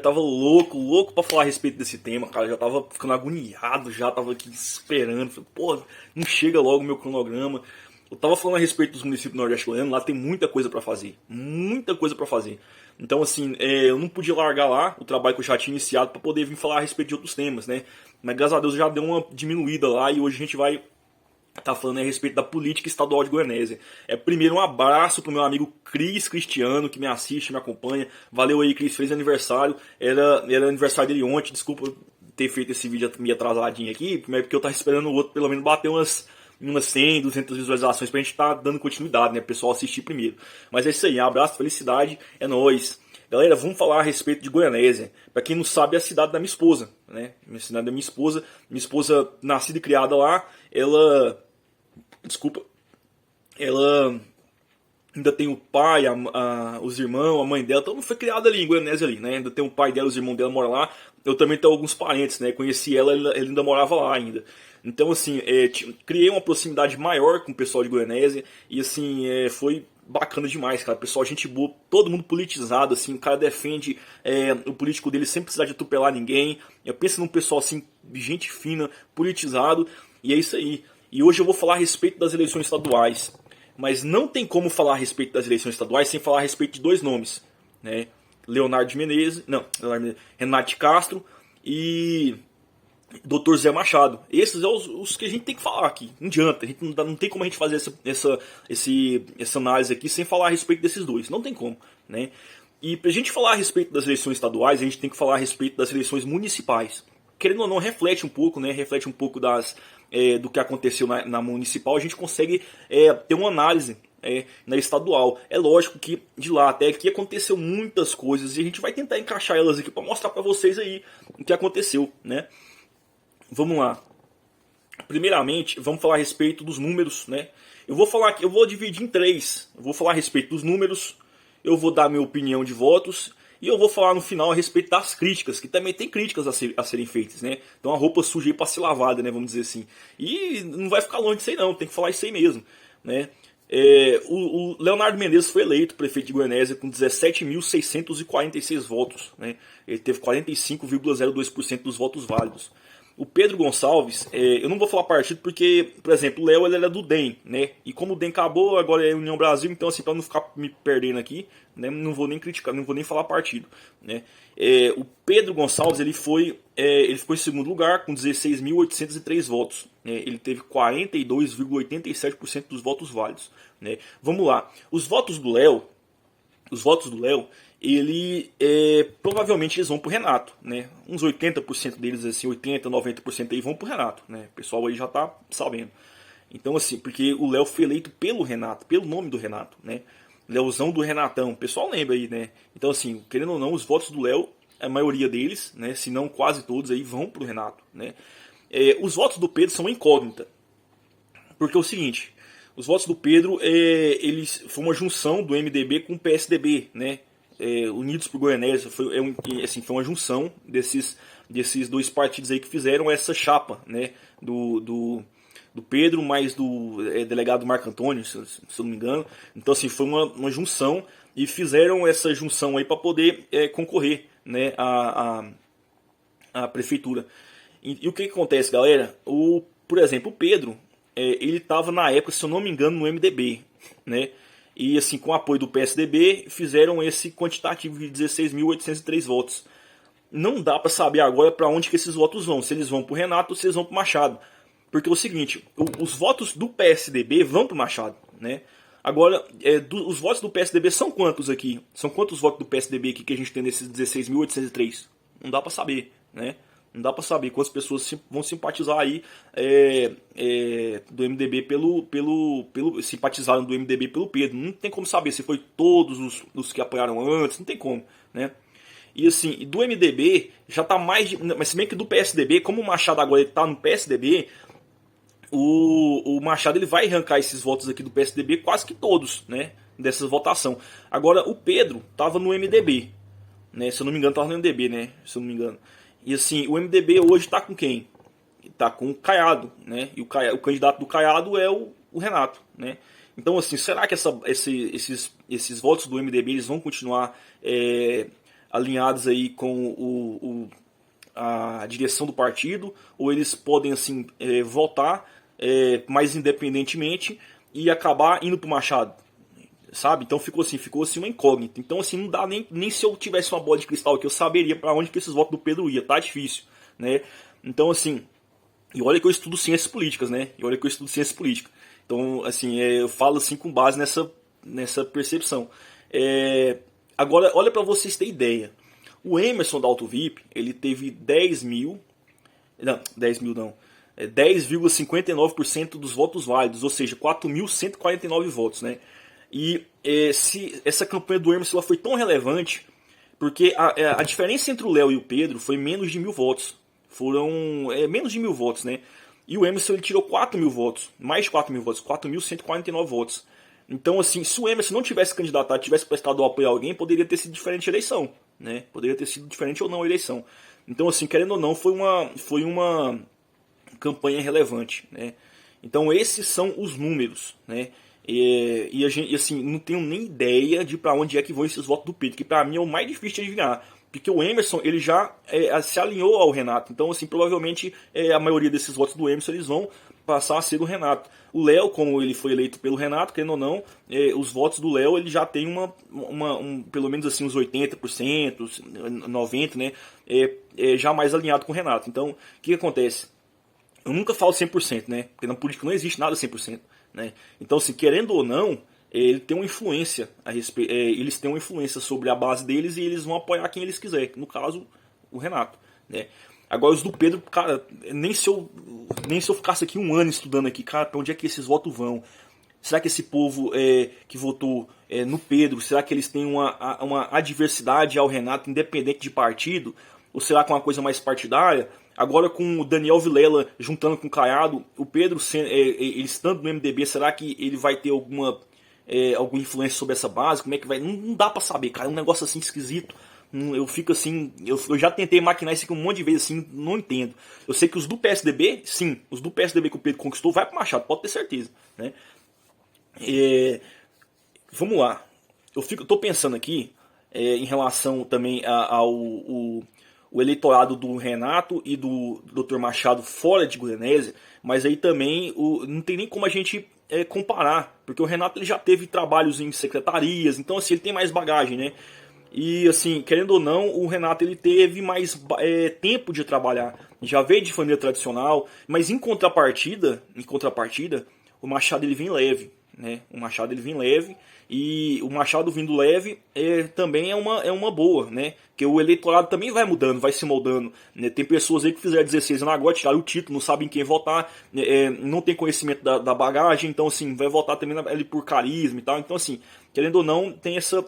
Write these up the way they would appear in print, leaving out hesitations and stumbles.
tava louco pra falar a respeito desse tema, cara. Já tava ficando agoniado, já tava aqui esperando. Falei, pô, não chega logo o meu cronograma. Eu tava falando a respeito dos municípios do Nordeste Goiano, lá tem muita coisa pra fazer. Muita coisa pra fazer. Então, assim, eu não podia largar lá o trabalho que eu já tinha iniciado pra poder vir falar a respeito de outros temas, né? Mas graças a Deus já deu uma diminuída lá e hoje a gente vai tá falando a respeito da política estadual de Goianésia. Primeiro um abraço pro meu amigo Cris Cristiano, que me assiste, me acompanha. Valeu aí, Cris, fez aniversário. Era aniversário dele ontem, desculpa ter feito esse vídeo meio atrasadinho aqui, mas é porque eu tava esperando o outro pelo menos bater umas 100, 200 visualizações pra gente tá dando continuidade, né, o pessoal assistir primeiro. Mas é isso aí, abraço, felicidade, é nóis. Galera, vamos falar a respeito de Goianésia. Pra quem não sabe, é a cidade da minha esposa, né? A cidade da minha esposa nascida e criada lá, ela ainda tem o pai, os irmãos, a mãe dela, todo mundo foi criado ali em Goianésia ali, né? Ainda tem o pai dela, os irmãos dela moram lá. Eu também tenho alguns parentes, né? Conheci ela, ele ainda morava lá ainda. Então, assim, criei uma proximidade maior com o pessoal de Goianésia e, assim, foi bacana demais, cara. Pessoal, gente boa, todo mundo politizado, assim, o cara defende o político dele sem precisar de atropelar ninguém. Eu penso num pessoal, assim, de gente fina, politizado, e é isso aí. E hoje eu vou falar a respeito das eleições estaduais. Mas não tem como falar a respeito das eleições estaduais sem falar a respeito de dois nomes, né? Renato Castro e Dr. Zé Machado. Esses são os que a gente tem que falar aqui. Não adianta, a gente não tem como a gente fazer essa análise aqui sem falar a respeito desses dois. Não tem como, né? E pra gente falar a respeito das eleições estaduais, a gente tem que falar a respeito das eleições municipais. Querendo ou não, reflete um pouco, né? Reflete um pouco do que aconteceu na municipal. A gente consegue ter uma análise na estadual. É lógico que de lá até aqui aconteceu muitas coisas e a gente vai tentar encaixar elas aqui para mostrar para vocês aí o que aconteceu, né? Vamos lá. Primeiramente, vamos falar a respeito dos números, né? Eu vou dividir em três. Eu vou falar a respeito dos números, eu vou dar minha opinião de votos e eu vou falar no final a respeito das críticas, que também tem críticas a serem feitas, né? Então a roupa suja aí pra ser lavada, né? Vamos dizer assim. E não vai ficar longe disso aí não, tem que falar isso aí mesmo, né? O Leonardo Menezes foi eleito prefeito de Goianésia com 17.646 votos, né? Ele teve 45,02% dos votos válidos. O Pedro Gonçalves, eu não vou falar partido porque, por exemplo, o Léo ele era do DEM, né? E como o DEM acabou, agora é União Brasil, então assim, para não ficar me perdendo aqui, né, não vou nem criticar, não vou nem falar partido, né? O Pedro Gonçalves ele ficou em segundo lugar com 16.803 votos, né? Ele teve 42,87% dos votos válidos, né? Vamos lá, os votos do Léo, provavelmente eles vão pro Renato, né? Uns 80% deles, assim, 80, 90% aí vão pro Renato, né? O pessoal aí já tá sabendo. Então, assim, porque o Léo foi eleito pelo Renato, pelo nome do Renato, né? Léozão do Renatão, o pessoal lembra aí, né? Então, assim, querendo ou não, os votos do Léo, a maioria deles, né? Se não quase todos aí, vão pro Renato, né? Os votos do Pedro são uma incógnita. Porque é o seguinte, os votos do Pedro, eles foi uma junção do MDB com o PSDB, né? Unidos por Goianésia, foi uma junção desses dois partidos aí que fizeram essa chapa, né, do Pedro mais do delegado Marco Antônio, se eu não me engano. Então assim, foi uma junção e fizeram essa junção aí para poder concorrer, né, à prefeitura. E o que acontece, galera? Por exemplo, o Pedro, ele estava na época, se eu não me engano, no MDB, né? E assim, com o apoio do PSDB, fizeram esse quantitativo de 16.803 votos. Não dá para saber agora para onde que esses votos vão. Se eles vão para o Renato ou se eles vão para o Machado. Porque é o seguinte, os votos do PSDB vão para o Machado, né? Agora, os votos do PSDB são quantos aqui? São quantos votos do PSDB aqui que a gente tem nesses 16.803? Não dá para saber, né? Não dá pra saber quantas pessoas vão simpatizar aí do MDB simpatizaram do MDB pelo Pedro. Não tem como saber se foi todos os que apoiaram antes, não tem como, né? E assim, do MDB já tá mas se bem que do PSDB, como o Machado agora ele tá no PSDB, o Machado ele vai arrancar esses votos aqui do PSDB quase que todos, né? Dessa votação. Agora o Pedro tava no MDB, né? Se eu não me engano tava no MDB, né? Se eu não me engano. E assim, o MDB hoje está com quem? Está com o Caiado, né? E o candidato do Caiado é o Renato, né? Então assim, será que esses votos do MDB eles vão continuar alinhados aí com a direção do partido, ou eles podem assim votar mais independentemente e acabar indo para o Machado, sabe? Então ficou assim uma incógnita. Então assim, não dá nem se eu tivesse uma bola de cristal aqui eu saberia para onde que esses votos do Pedro ia, tá difícil, né? Então assim, e olha que eu estudo ciências políticas, né? Então assim, eu falo assim com base nessa percepção. Agora, olha para vocês terem ideia. O Emerson da Auto VIP, ele teve 10,59% dos votos válidos, ou seja, 4.149 votos, né? E se essa campanha do Emerson ela foi tão relevante, porque a diferença entre o Léo e o Pedro foi menos de 1.000 votos. Foram menos de 1.000 votos, né? E o Emerson ele tirou 4.000 votos, mais de 4.000 votos, 4.149 votos. Então, assim, se o Emerson não tivesse candidatado, tivesse prestado apoio a alguém, poderia ter sido diferente a eleição, né? Poderia ter sido diferente ou não a eleição. Então, assim, querendo ou não, foi uma campanha relevante, né? Então, esses são os números, né? E a gente, assim, não tenho nem ideia de para onde é que vão esses votos do Pedro, que para mim é o mais difícil de adivinhar. Porque o Emerson, ele já se alinhou ao Renato. Então, assim, provavelmente a maioria desses votos do Emerson, eles vão passar a ser do Renato. O Léo, como ele foi eleito pelo Renato, querendo ou não, os votos do Léo, ele já tem pelo menos assim, uns 80%, 90%, né? Já mais alinhado com o Renato. Então, o que acontece? Eu nunca falo 100%, né? Porque na política não existe nada 100%, né? Então, assim, querendo ou não, ele tem uma influência a respeito, eles têm uma influência sobre a base deles e eles vão apoiar quem eles quiserem. No caso, o Renato, né? Agora os do Pedro, cara, nem se eu ficasse aqui um ano estudando aqui, cara, pra onde é que esses votos vão? Será que esse povo que votou no Pedro, será que eles têm uma adversidade ao Renato independente de partido? Ou será que é uma coisa mais partidária? Agora com o Daniel Vilela juntando com o Caiado, o Pedro, ele estando no MDB, será que ele vai ter alguma influência sobre essa base? Como é que vai? Não dá pra saber, cara, é um negócio assim esquisito. Eu fico assim, eu já tentei maquinar isso aqui um monte de vezes, assim, não entendo. Eu sei que os do PSDB, sim, os do PSDB que o Pedro conquistou, vai pro Machado, pode ter certeza, né? Vamos lá. Tô pensando aqui em relação também ao o eleitorado do Renato e do Dr. Machado fora de Goianésia, mas aí também não tem nem como a gente comparar, porque o Renato ele já teve trabalhos em secretarias, então assim, ele tem mais bagagem, né? E assim, querendo ou não, o Renato ele teve mais tempo de trabalhar. Já veio de família tradicional, mas em contrapartida, o Machado ele vem leve, né? O Machado ele vem leve e o Machado vindo leve também é uma boa, né? Porque o eleitorado também vai mudando, vai se moldando, né? Tem pessoas aí que fizeram 16 anos agora, tiraram o título, não sabem quem votar, não tem conhecimento da bagagem, então assim, vai votar também ali por carisma e tal. Então assim, querendo ou não, tem essa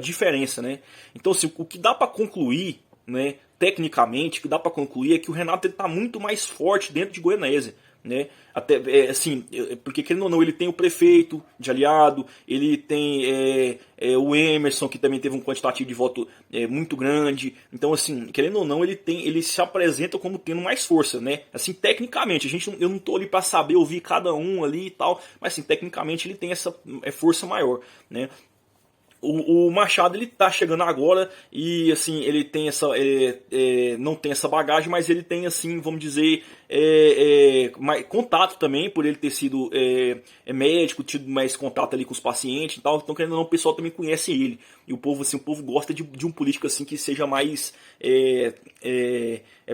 diferença, né? Então, assim, o que dá para concluir, né, tecnicamente, o que dá para concluir é que o Renato está muito mais forte dentro de Goianésia, né? Até assim, porque querendo ou não, ele tem o prefeito de aliado, ele tem o Emerson, que também teve um quantitativo de voto muito grande. Então, assim, querendo ou não, ele se apresenta como tendo mais força, né? Assim, tecnicamente, eu não tô ali para saber ouvir cada um ali e tal, mas assim, tecnicamente ele tem essa força maior, né? O Machado ele tá chegando agora e assim ele tem não tem essa bagagem, mas ele tem assim, vamos dizer, contato também por ele ter sido médico, tido mais contato ali com os pacientes e tal. Então querendo ou não, o pessoal também conhece ele e o povo gosta de um político assim que seja mais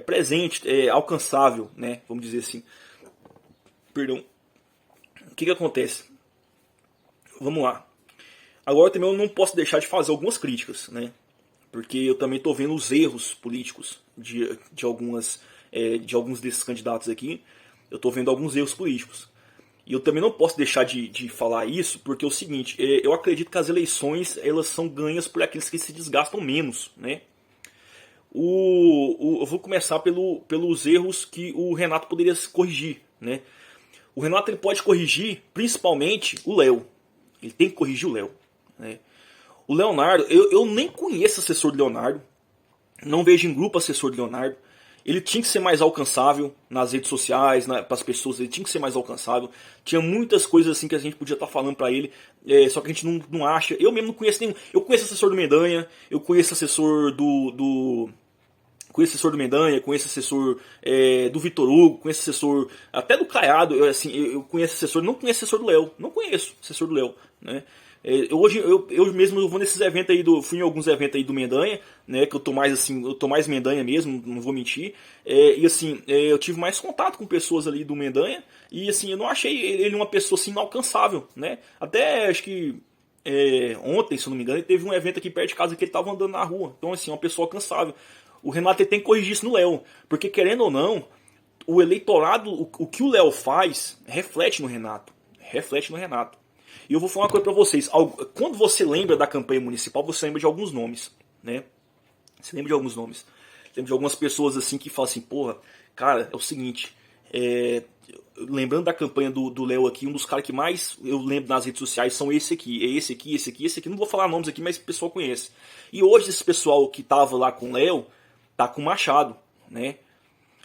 presente, alcançável, né? Vamos dizer assim. Perdão. O que acontece? Vamos lá. Agora também eu não posso deixar de fazer algumas críticas, né? Porque eu também estou vendo os erros políticos de alguns desses candidatos aqui. Eu estou vendo alguns erros políticos. E eu também não posso deixar de falar isso, porque é o seguinte, eu acredito que as eleições elas são ganhas por aqueles que se desgastam menos, né? Eu vou começar pelos erros que o Renato poderia corrigir, né? O Renato ele pode corrigir principalmente o Léo. Ele tem que corrigir o Léo. Né? O Leonardo, eu nem conheço assessor de Leonardo, não vejo em grupo assessor de Leonardo, Ele tinha que ser mais alcançável nas redes sociais, para as pessoas, ele tinha que ser mais alcançável. Tinha muitas coisas assim que a gente podia estar falando para ele, só que a gente não acha. Eu mesmo não conheço nenhum. Eu conheço assessor do Mendanha, eu conheço assessor conheço assessor do Mendanha, conheço assessor do Vitor Hugo, conheço assessor até do Caiado, eu conheço assessor, não conheço assessor do Léo, não conheço assessor do Léo, né? Hoje eu mesmo eu vou nesses eventos aí fui em alguns eventos aí do Mendanha, né, que eu tô mais assim, eu tô mais Mendanha mesmo, não vou mentir. E assim, eu tive mais contato com pessoas ali do Mendanha e assim, eu não achei ele uma pessoa assim inalcançável, né? Até acho que ontem, se eu não me engano, ele teve um evento aqui perto de casa que ele tava andando na rua. Então assim, uma pessoa alcançável. O Renato ele tem que corrigir isso no Léo, porque querendo ou não, o eleitorado, o que o Léo faz, reflete no Renato. Reflete no Renato. E eu vou falar uma coisa pra vocês. Quando você lembra da campanha municipal, você lembra de alguns nomes, né? Você lembra de alguns nomes. Lembra de algumas pessoas assim que falam assim, porra, cara, é o seguinte, lembrando da campanha do Léo aqui, um dos caras que mais eu lembro nas redes sociais são esse aqui, esse aqui. Não vou falar nomes aqui, mas o pessoal conhece. E hoje esse pessoal que tava lá com o Léo, tá com o Machado, né?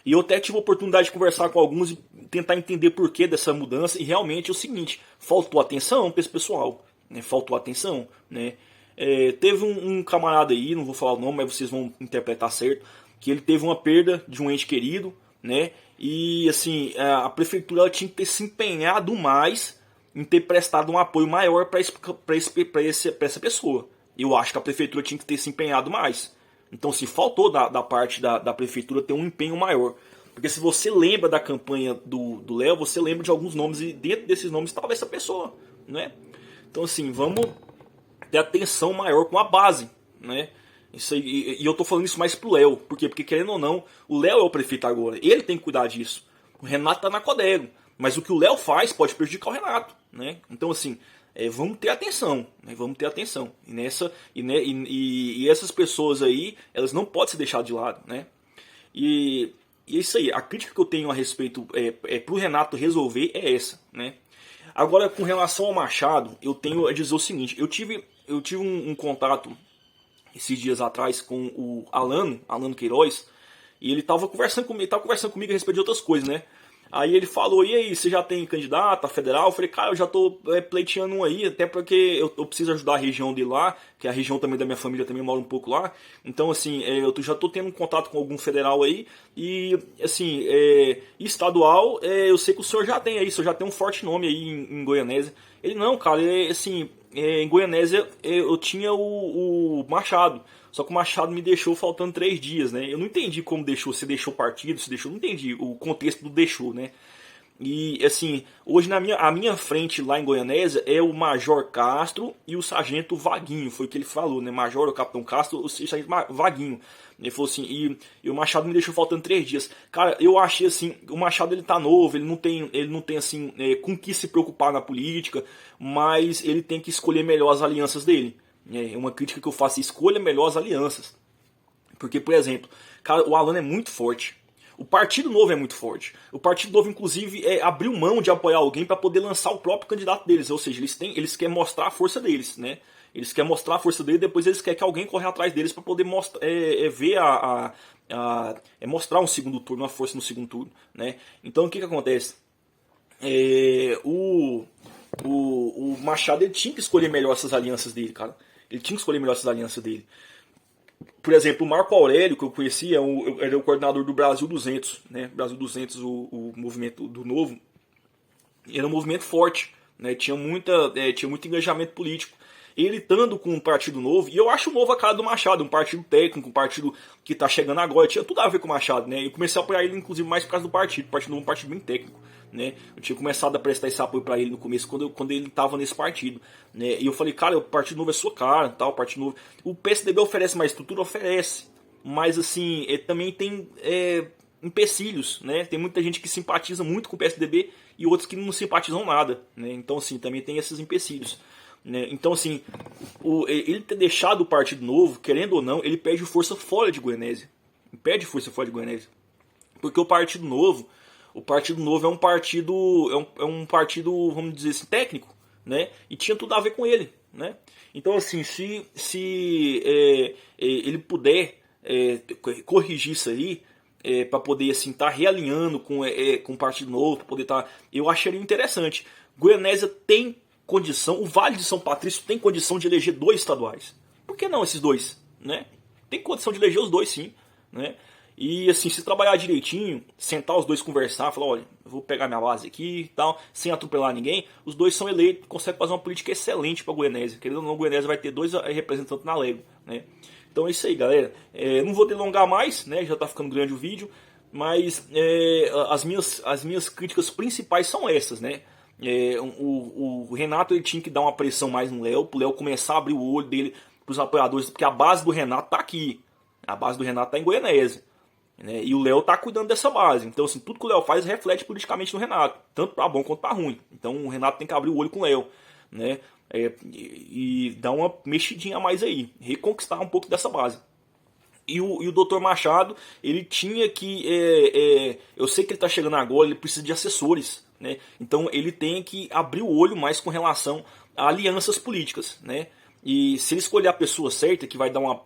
E eu até tive a oportunidade de conversar com alguns e tentar entender por que dessa mudança. E realmente é o seguinte, faltou atenção para esse pessoal, né? Faltou atenção, né? Teve um camarada aí, não vou falar o nome, mas vocês vão interpretar certo, que ele teve uma perda de um ente querido, né? E assim, a prefeitura ela tinha que ter se empenhado mais em ter prestado um apoio maior para essa pessoa. Eu acho que a prefeitura tinha que ter se empenhado mais. Então, se faltou da parte da prefeitura ter um empenho maior. Porque se você lembra da campanha do Léo, você lembra de alguns nomes e dentro desses nomes estava essa pessoa, né? Então, assim, vamos ter atenção maior com a base, né? Isso aí, e eu tô falando isso mais pro Léo. Por quê? Porque, querendo ou não, o Léo é o prefeito agora. Ele tem que cuidar disso. O Renato tá na Codego. Mas o que o Léo faz pode prejudicar o Renato, né? Então, assim, vamos ter atenção, né? Vamos ter atenção. E essas pessoas aí, elas não podem ser deixadas de lado, né? E é isso aí. A crítica que eu tenho a respeito pro Renato resolver é essa, né? Agora, com relação ao Machado, eu tenho a dizer o seguinte. Eu tive um contato esses dias atrás com o Alano Queiroz, e ele tava conversando comigo a respeito de outras coisas, né? Aí ele falou, e aí, você já tem candidato a federal? Eu falei, cara, eu já tô pleiteando um aí, até porque eu preciso ajudar a região de lá, que a região também da minha família também mora um pouco lá. Então, assim, eu já tô tendo contato com algum federal aí, e, assim, estadual, eu sei que o senhor já tem aí, o senhor já tem um forte nome aí em Goianésia. Ele, não, cara, assim, em Goianésia eu tinha o Machado. Só que o Machado me deixou faltando 3 dias, né? Eu não entendi como deixou, se deixou partido, se deixou, não entendi o contexto do deixou, né? E assim, hoje a minha frente lá em Goianésia é o Major Castro e o Sargento Vaguinho, foi o que ele falou, né? Major, o Capitão Castro, o Sargento Vaguinho. Ele falou assim, e o Machado me deixou faltando 3 dias. Cara, eu achei assim, o Machado ele tá novo, ele não tem assim, com que se preocupar na política, mas ele tem que escolher melhor as alianças dele. É uma crítica que eu faço, escolha melhor as alianças. Porque, por exemplo, cara, o Alano é muito forte. O Partido Novo é muito forte. O Partido Novo, inclusive, abriu mão de apoiar alguém para poder lançar o próprio candidato deles. Ou seja, eles querem mostrar a força deles, né? Eles querem mostrar a força deles, depois eles querem que alguém corra atrás deles para poder mostrar, ver mostrar um segundo turno, uma força no segundo turno, né? Então, o que acontece? O Machado ele tinha que escolher melhor essas alianças dele, cara. Ele tinha que escolher melhor essas alianças dele. Por exemplo, o Marco Aurélio, que eu conhecia, era o coordenador do Brasil 200, né? Brasil 200, o movimento do Novo. Era um movimento forte, né? Tinha muito engajamento político. Ele estando com um partido novo, e eu acho o Novo a cara do Machado, um partido técnico, um partido que está chegando agora, tinha tudo a ver com o Machado, né? Eu comecei a apoiar ele, inclusive, mais por causa do partido. O Partido Novo é um partido bem técnico, né? Eu tinha começado a prestar esse apoio para ele no começo, quando ele estava nesse partido, né? E eu falei, cara, o Partido Novo é sua cara, tal, o Partido Novo... O PSDB oferece mais estrutura? Oferece. Mas, assim, também tem empecilhos, né? Tem muita gente que simpatiza muito com o PSDB e outros que não simpatizam nada, né? Então, assim, também tem esses empecilhos. Né? Então, assim, ele ter deixado o Partido Novo, querendo ou não, ele perde força fora de Goianésia. Ele perde força fora de Goianésia. Porque o Partido Novo é um partido, um partido, vamos dizer assim, técnico, né? E tinha tudo a ver com ele, né? Então, assim, se ele puder corrigir isso aí, para poder assim estar realinhando com o Partido Novo, para poder estar, eu acharia interessante. Goianésia tem condição, o Vale de São Patrício tem condição de eleger 2 estaduais. Por que não esses 2, né? Tem condição de eleger os 2 sim, né? E assim, se trabalhar direitinho, sentar os 2 conversar, falar, olha, eu vou pegar minha base aqui e tal, sem atropelar ninguém, os 2 são eleitos, conseguem fazer uma política excelente para Goianésia. Querendo ou não, Goianésia vai ter 2 representantes na Lego, né? Então é isso aí, galera. Não vou delongar mais, né? Já tá ficando grande o vídeo, mas as minhas críticas principais são essas, né? O Renato ele tinha que dar uma pressão mais no Léo, pro Léo começar a abrir o olho dele pros apoiadores, porque a base do Renato tá aqui. A base do Renato tá em Goianésia, né? E o Léo tá cuidando dessa base. Então, assim, tudo que o Léo faz reflete politicamente no Renato, tanto pra bom quanto pra ruim. Então, o Renato tem que abrir o olho com o Léo, né? E dar uma mexidinha a mais aí, reconquistar um pouco dessa base. E o Dr. Machado, ele tinha que. Eu sei que ele está chegando agora, ele precisa de assessores, né? Então ele tem que abrir o olho mais com relação a alianças políticas, né? E se ele escolher a pessoa certa, que vai dar uma.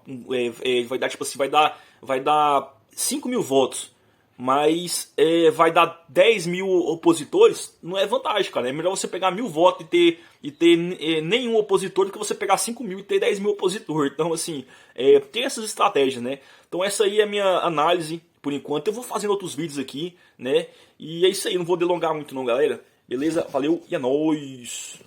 Vai dar tipo assim, vai dar 5 mil votos, mas vai dar 10 mil opositores, não é vantagem, cara. É melhor você pegar 1000 votos e ter nenhum opositor do que você pegar 5 mil e ter 10 mil opositores. Então, assim, tem essas estratégias, né? Então, essa aí é a minha análise por enquanto. Eu vou fazendo outros vídeos aqui, né? E é isso aí, não vou delongar muito, não, galera. Beleza? Valeu e é nóis!